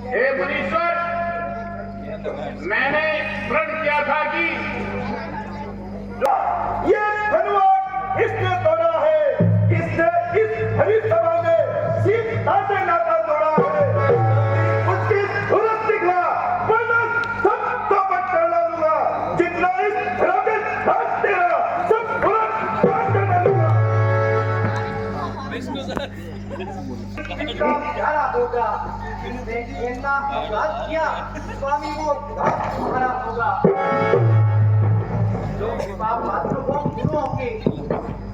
हे मुनीश्वर, मैंने प्रण किया था कि ये धन्यवाद इसने तोड़ा है, इसने इस हरित सभा में सीता से नाता तोड़ा है। उसकी सूरत दिखला, वरना सब चौपट कर डालूंगा। जितना इस राकेश दास तेरा सब सूरत काट कर डालूंगा। प्यारा होगा, जिसने इतना अपराध किया, स्वामी वो तुम्हारा होगा। जो पाप मातृभूम गुरुओं के,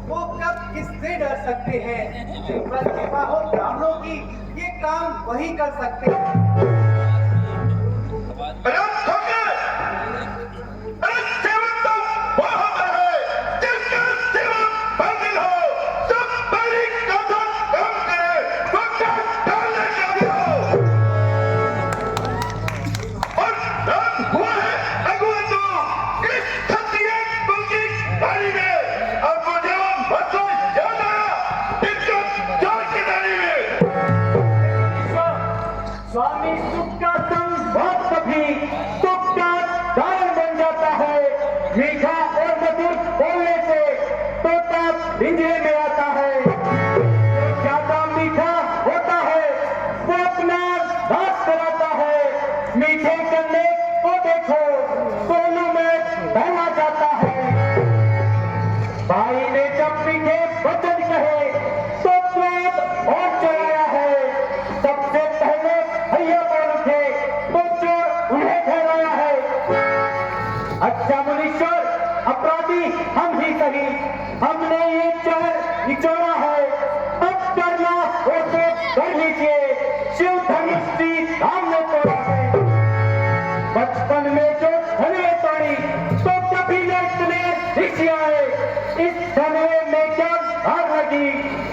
वो कब किससे डर सकते हैं? जिन पर कृपा हो ब्राह्मणों की, ये काम वही कर सकते हैं। स्वामी सुख का संग बहुत कभी सुख का कारण बन जाता है। मीठा और मधुर बोलने से तोता पिंजरे में आता है। जो ज्यादा मीठा होता है वो अपना घास कराता है। मीठे करने को देखो सोनू में बहना जाता है। भाई ने जब मीठे वचन कहे तो स्वाद और चढ़ाया है। सबसे पहले भैया बोल उठे तो चोर उन्हें ठहराया है। अच्छा मुनीश्वर, अपराधी हम ही सही, हमने ये चोर निचोड़ा है। अब करना हो तो कर लीजिए, शिव धनुष की धाम ने तोड़ा है। बचपन में जो धनवे तोड़ी तो कभी न इतने ऋषि आए। इस धनवे में क्या भाग लगी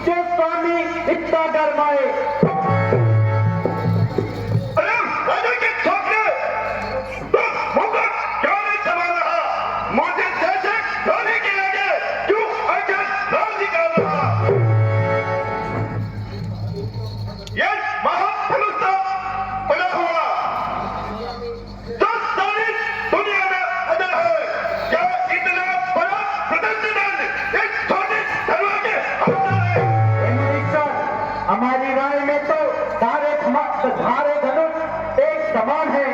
जो स्वामी इतना डरमाए। हमारी राय में तो धारे धनुष एक समान है।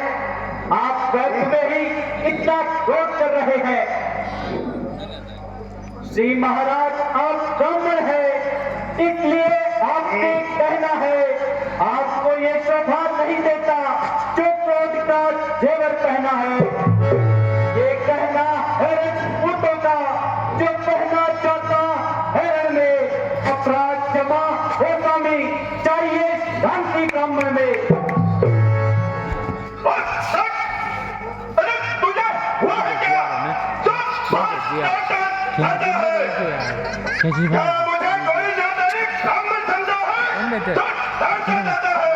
आप व्यर्थ में ही इतना क्रोध कर रहे हैं। श्री महाराज आप ब्राह्मण है, इसलिए आपसे कहना है, आपको ये शोभा नहीं देता जो क्रोध का जेवर पहना है। ये कहना हिरण ऊँटों का जो पहना जाता हिरण में। अपराध जमा हो स्वामी चाहिए शांति ब्राह्मण में। कैसी बात मुझे कोई ब्राह्मण समझा है, जाता है।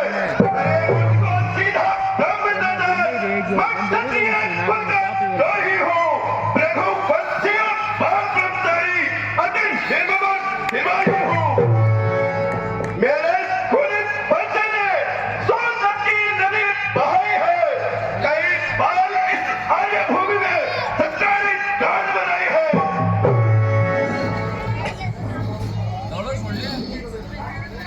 उनको सीधा ब्राह्मण जाता है। मैं क्षत्रिय द्रोही हूँ, रघुवंशीय महाब्रह्मचारी अति निर्मम दिवाली हूँ। मेरे कुलित वंश ने सोनत की नदी बहाई है। कई बार इस आर्य भूमि में सरकारी गांड बनाई है।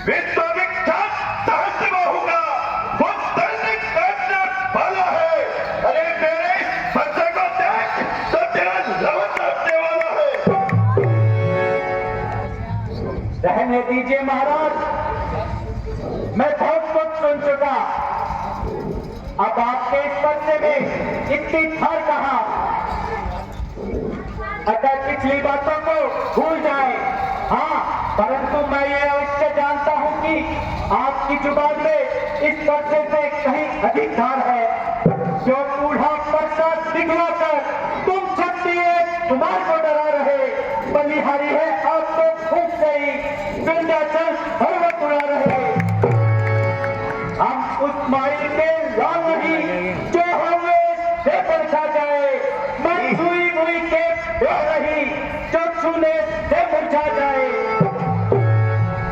विश्वविख्यात सहस्त्रबाहु का वो दैनिक काटने वाला है। अरे मेरे इस बच्चे को देख तो तेरा लवन काटने वाला है। रहने दीजिए महाराज, मैं बहुत कुछ सुन चुका। अब आपके इस बच्चे में इतनी थार कहाँ। अगर पिछली बातों को भूल जाए, हाँ, परंतु मैं ये अवश्य जानता हूँ कि आपकी जुबान में इस बच्चे से कहीं अधिक धार है। जो बूढ़ा प्रसाद दिखलाकर तुम क्षत्रिय कुमार को डरा रहे, बलिहारी है आपको खूब गई, विंध्याचल पर्वत उड़ा रहे। हम उस माई के लाल नहीं जो हमें से बरसा जाए। मैं छुई हुई के प्यार रही जो छूने से मुरझा जाए।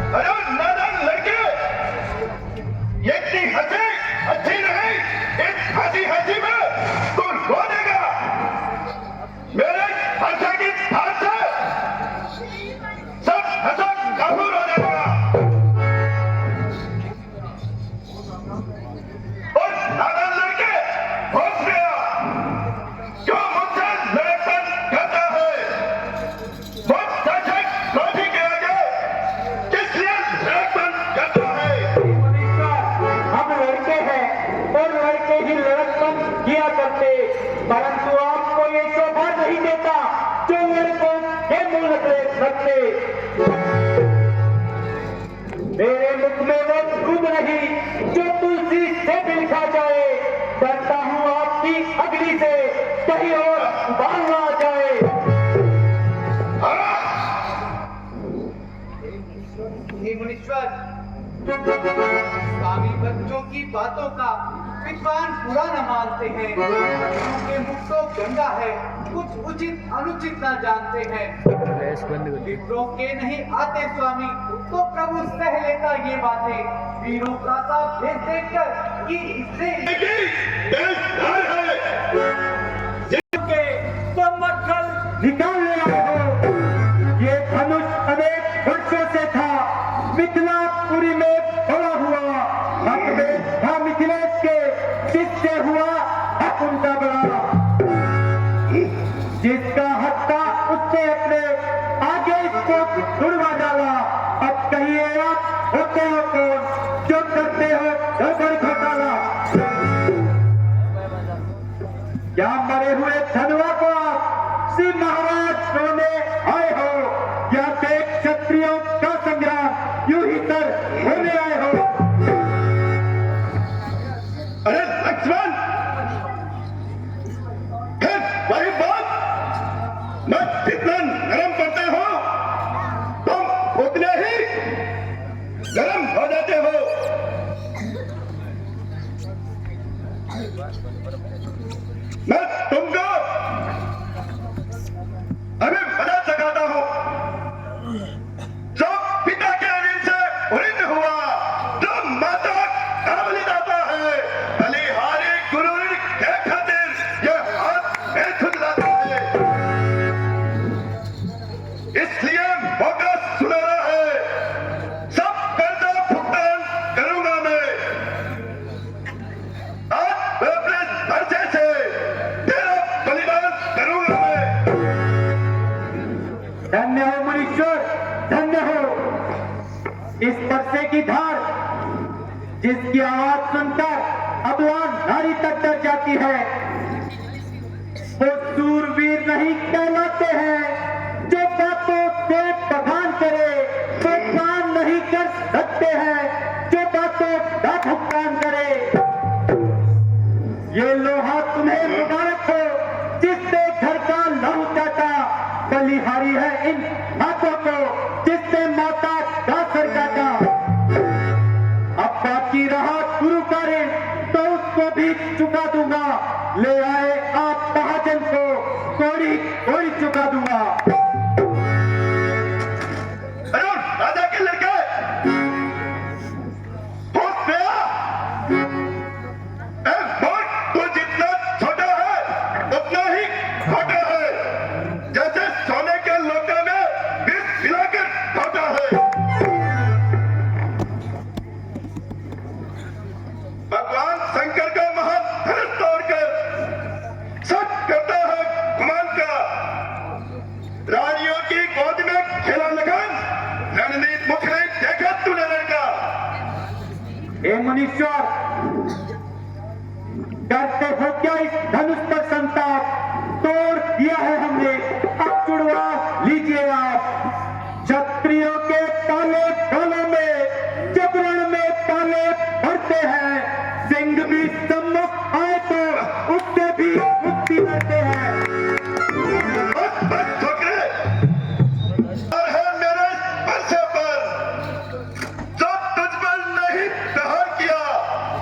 अरे नादान लड़के, सकते। मेरे मुख में वो दूध नहीं जो तुलसी से भी लिखा जाए। डरता हूँ आपकी अग्नि से कहीं और उबाल ना आ जाए। हे मुनीश्वर, स्वामी बच्चों की बातों का विद्वान बुरा न मानते हैं। उनके मुख तो गंगा है, कुछ उचित अनुचित न जानते हैं। विप्रों के नहीं आते स्वामी तो प्रभु सह लेता ये बातें। वीरों का सा भेद देखकर कि इससे निकालने आए हो। ये धनुष अनेक वर्षों से था मिथिलापुरी में बड़ा हुआ। हक में था मिथिलेश के, जिससे हुआ हक उनका बड़ा। जिसका हक था उसने अपने आगे इसको छुड़वा डाला। अब कहिए आप होते हो कौन जो करते हो गड़बड़ घोटाला। क्या मरे हुए धनवा को आप श्री महाराज रोने आए हो, या देख क्षत्रियों का संग्राम यूं ही तर होने आए हो। अरे लक्ष्मण, फिर वही बात। मैं जितना नरम पड़ते हो तुम उतने ही गरम हो जाते हो। मैं तुमको अभी बता सिखाता हूं। जो पिता के ऋण से उऋण हुआ, जो माता का बलिदाता है, बलिहारी गुरु ऋण के खातिर ये हाथ में खुजलाता है। इसलिए मौका सुनहरा है, सब कर्जा भुगतान करूंगा मैं। आज अपने खर्चे से तेरा बलिदान करूंगा मैं। धन्य हो मुनीश्वर, धन्य हो। इस परसे की धार जिसकी आवाज सुनकर अबलान नारी तक डर जाती है। वो सूरवीर नहीं कहलाते हैं जो बातों से बखान करे। वो काम नहीं कर सकते हैं जो बातों का भुगतान करे। ये लोहा तुम्हें मुबारक हो जिससे घर का लहू चाटा। बलिहारी है इन हाथों को जिससे माता का सर काटा। अब बाकी रहा गुरु का ऋण तो उसको भी चुका दूंगा। ले आए आप महाजन को कोड़ी कोड़ी चुका दूंगा। अरे राजा के लड़के बहुत गया। तो जितना छोटा है उतना ही खोटा है। जैसे सोने के लोटे में विष मिलाकर खोटा है। भगवान शंकर का महान धनुष तोड़कर सब करता है गुमान का। रानियों की गोद में खेला लगन, रणनीत मुख नहीं देखा तूने लड़का। हे मुनीश्वर, डरते हो क्या इस धनुष पर संताप? तोड़ दिया है हमने, अब छुड़वा लीजिए आप। क्षत्रियों के ताले गलों में जब रण में ताले भरते हैं। सिंह भी सम्मुख आए तो उससे भी मुक्ति देते हैं। बस बस छोकरे, और है मेरे परसे पर जो तुझ पर नहीं प्रहार किया।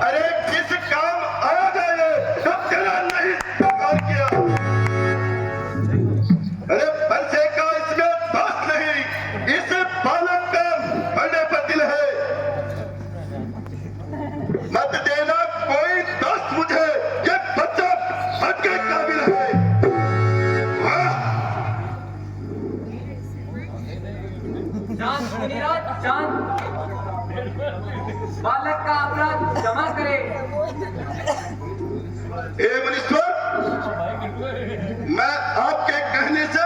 अरे किस काम आया जाए तो तेरा नहीं प्रहार किया। अरे परसे का इसमें दोष नहीं, इस बालक का बड़े पर दिल है। मत देना कोई दोस्त मुझे, ये बच्चा हद के काबिल है। हाँ? जान मुनिराज, जान बालक का अपराध क्षमा करे। हे मुनीश्वर, मैं आपके कहने से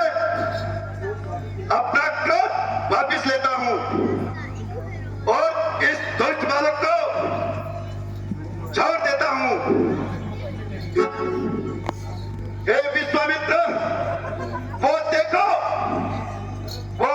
अपना क्रोध वापिस लेता हूं और इस दुष्ट बालक को छोड़ देता हूं। हे विश्वामित्र, वो देखो, वो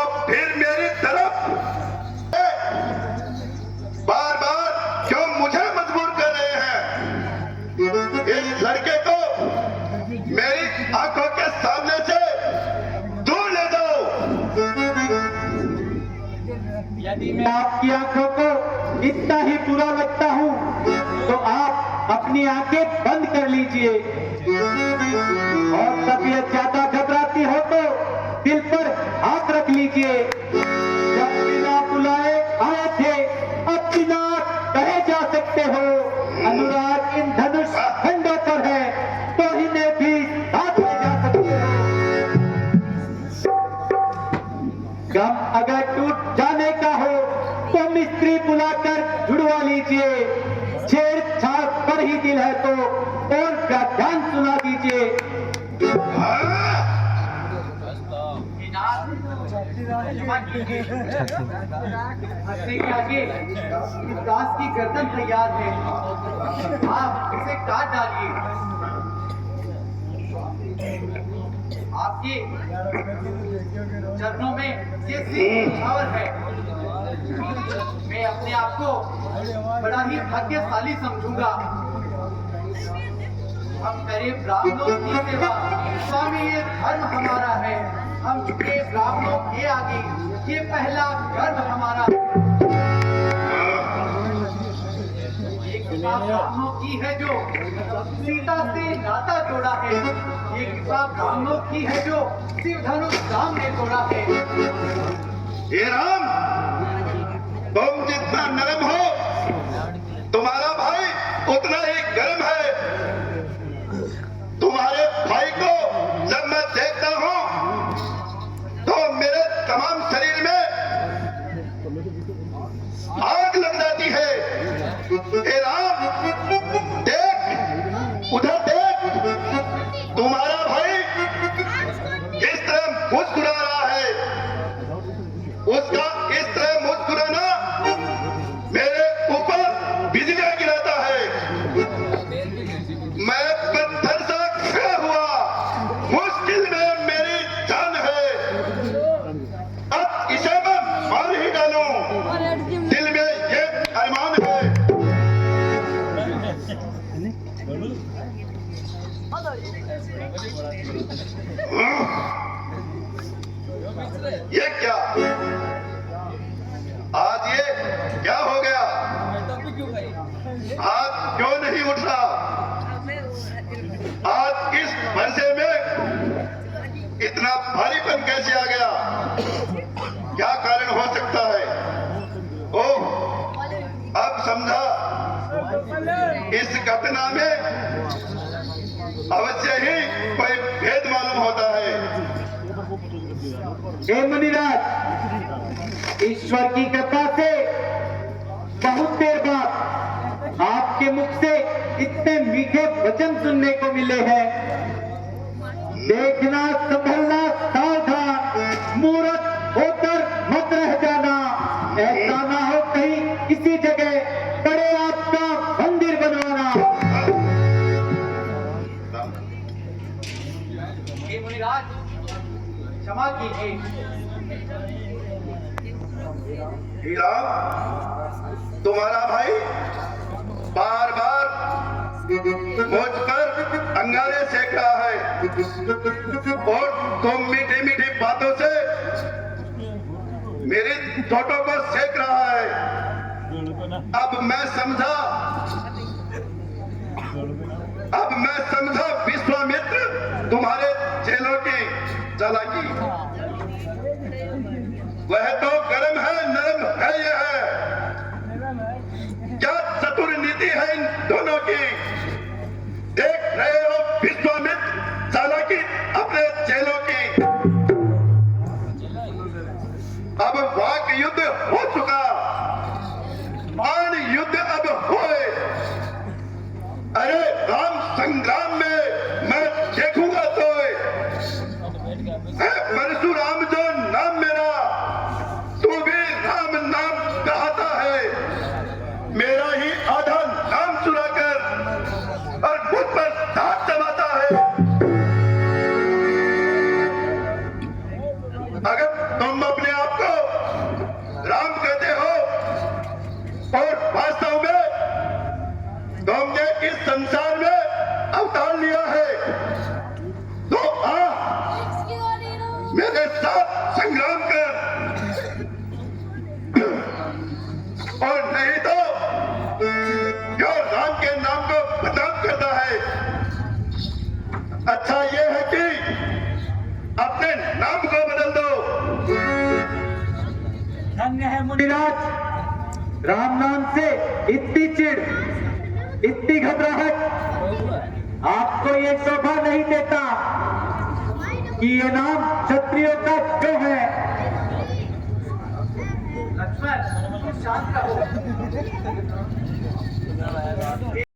यदि मैं आपकी आंखों को इतना ही बुरा लगता हूँ तो आप अपनी आंखें बंद कर लीजिए। और तबीयत ज्यादा घबराती हो तो दिल पर हाथ रख लीजिए। जब बिना बुलाए आए थे अब बिना कहे जा सकते हो। अनुराग इन धनुष खंडों पर है तो इन्हें भी साथ ले जा सकते हो। गम अगर टूट जाने का हो तो मिस्त्री बुलाकर जुड़वा लीजिए। छेड़छाड़ पर ही दिल है तो और व्याख्यान सुना दीजिए। हंसने के आगे इस दास की गर्दन तैयार है, आप इसे काट डालिए। आपके चरणों में ये सिर्फ न्यौछावर है। मैं अपने आप को बड़ा ही भाग्यशाली समझूंगा। हम करें ब्राह्मणों की सेवा, स्वामी ये धर्म हमारा है। हम झुके ब्राह्मणों के आगे, ये पहला गर्व हमारा। एक किताब ब्राह्मणों की है जो सीता से नाता जोड़ा है। ये किताब ब्राह्मणों की है जो शिव धनुष राम ने तोड़ा है। हे राम, तुम जितना नरम हो तुम्हारा भाई उतना ही गर्म है। तुम्हारे भाई को जब मैं देखता हूं तो मेरे तमाम शरीर में आग लग जाती है। हे राम, देख, उधर देख, तुम्हारा भाई किस तरह मुस्कुरा रहा है। उसका इस तरह मुस्कुराना मेरे ऊपर बिजलियां गिराता है। मैं पत्थर सा खड़ा हुआ, मुश्किल में मेरी जान है। अब इसे मैं मार ही डालूं, दिल में ये अरमान है। ये क्या, आज ये क्या हो गया? हाथ क्यों नहीं उठ रहा? आज इस वर्षे में इतना भारीपन कैसे आ गया? क्या कारण हो सकता है? ओह, अब समझा। इस घटना में अवश्य ही कोई भेद मालूम होता है। हे मुनिराज, ईश्वर की कृपा से बहुत देर बाद आपके मुख से इतने मीठे वचन सुनने को मिले हैं। देखना, संभलना, सावधान, मूर्ख होकर मत रह जाना। ऐसा ना हो कहीं किसी जगह पड़े आपका मंदिर बनवाना। हे मुनिराज, क्षमा कीजिए। हे राम, तुम्हारा भाई बार बार मुझ पर अंगारे सेक रहा है और तुम मीठी मीठी बातों से मेरे ठोठों को सेक रहा है। अब मैं समझा विश्वामित्र तुम्हारे चेलों की चालाकी। वह तो गर्म है, नरम है। यह है क्या चतुर नीति है इन दोनों की? देख रहे हो विश्वामित्र चालाकी अपने चेलों की। अब वाक युद्ध हो चुका, बाण युद्ध अब होए। अरे राम संग्राम में मैं देखूंगा तो परशुराम जो नाम मेरा, तू भी राम नाम कहता है। मेरा ही आधा नाम चुराकर और मुझ पर दांत जमाता है। अगर तुम अपने आप को राम कहते और नहीं तो जो राम के नाम को बदनाम करता है। अच्छा ये है कि अपने नाम को बदल दो। धन्य है मुनिराज, राम नाम से इतनी चिढ़, इतनी घबराहट आपको ये शोभा नहीं देता कि ये नाम क्षत्रियों का क्यों है। लक्ष्मण शांत रहो।